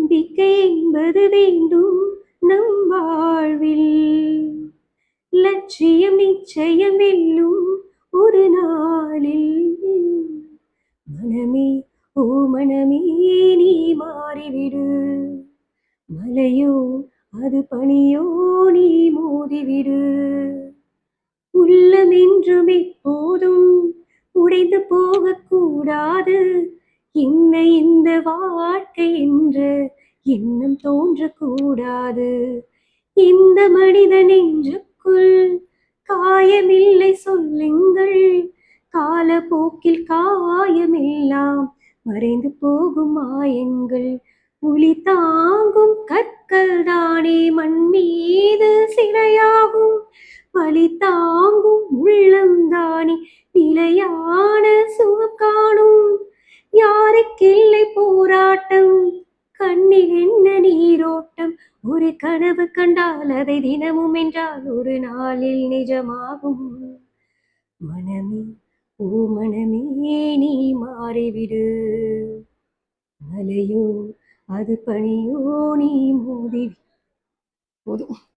நம்பிக்கை என்பது வேண்டும் நம் வாழ்வில். லட்சியம் நிச்சயம் வெல்லும் ஒரு நாளில். மனமே ஓ மனமே நீ மாறிவிடு. மலையோ அது பனியோ நீ மோதிவிடு. உள்ளம் என்றும் எப்போதும் உடைந்து போகக்கூடாது. என்ன இந்த வாழ்க்கை என்ற எண்ணம் தோன்றக்கூடாது. இந்த மனித நெஞ்சுக்குள் காயமில்லை சொல்லுங்கள். காலப்போக்கில் காயமெல்லாம் மறைந்து போகும் மாயங்கள். புலி தாங்கும் கற்கள் தானே மண் மீது சிலையாகும். வலி தாங்கும் உள்ளம் தானே நிலையான சுகம் காணும். யாருக்கில்லை போராட்டம், கண்ணில் என்ன நீரோட்டம். ஒரு கனவு கண்டால் அதை தினமும் என்றால் ஒரு நாளில் நிஜமாகும். மனமே ஓ மனமே நீ மாறிவிடு. மலையோ அது பனியோ நீ மோதி. போதும்.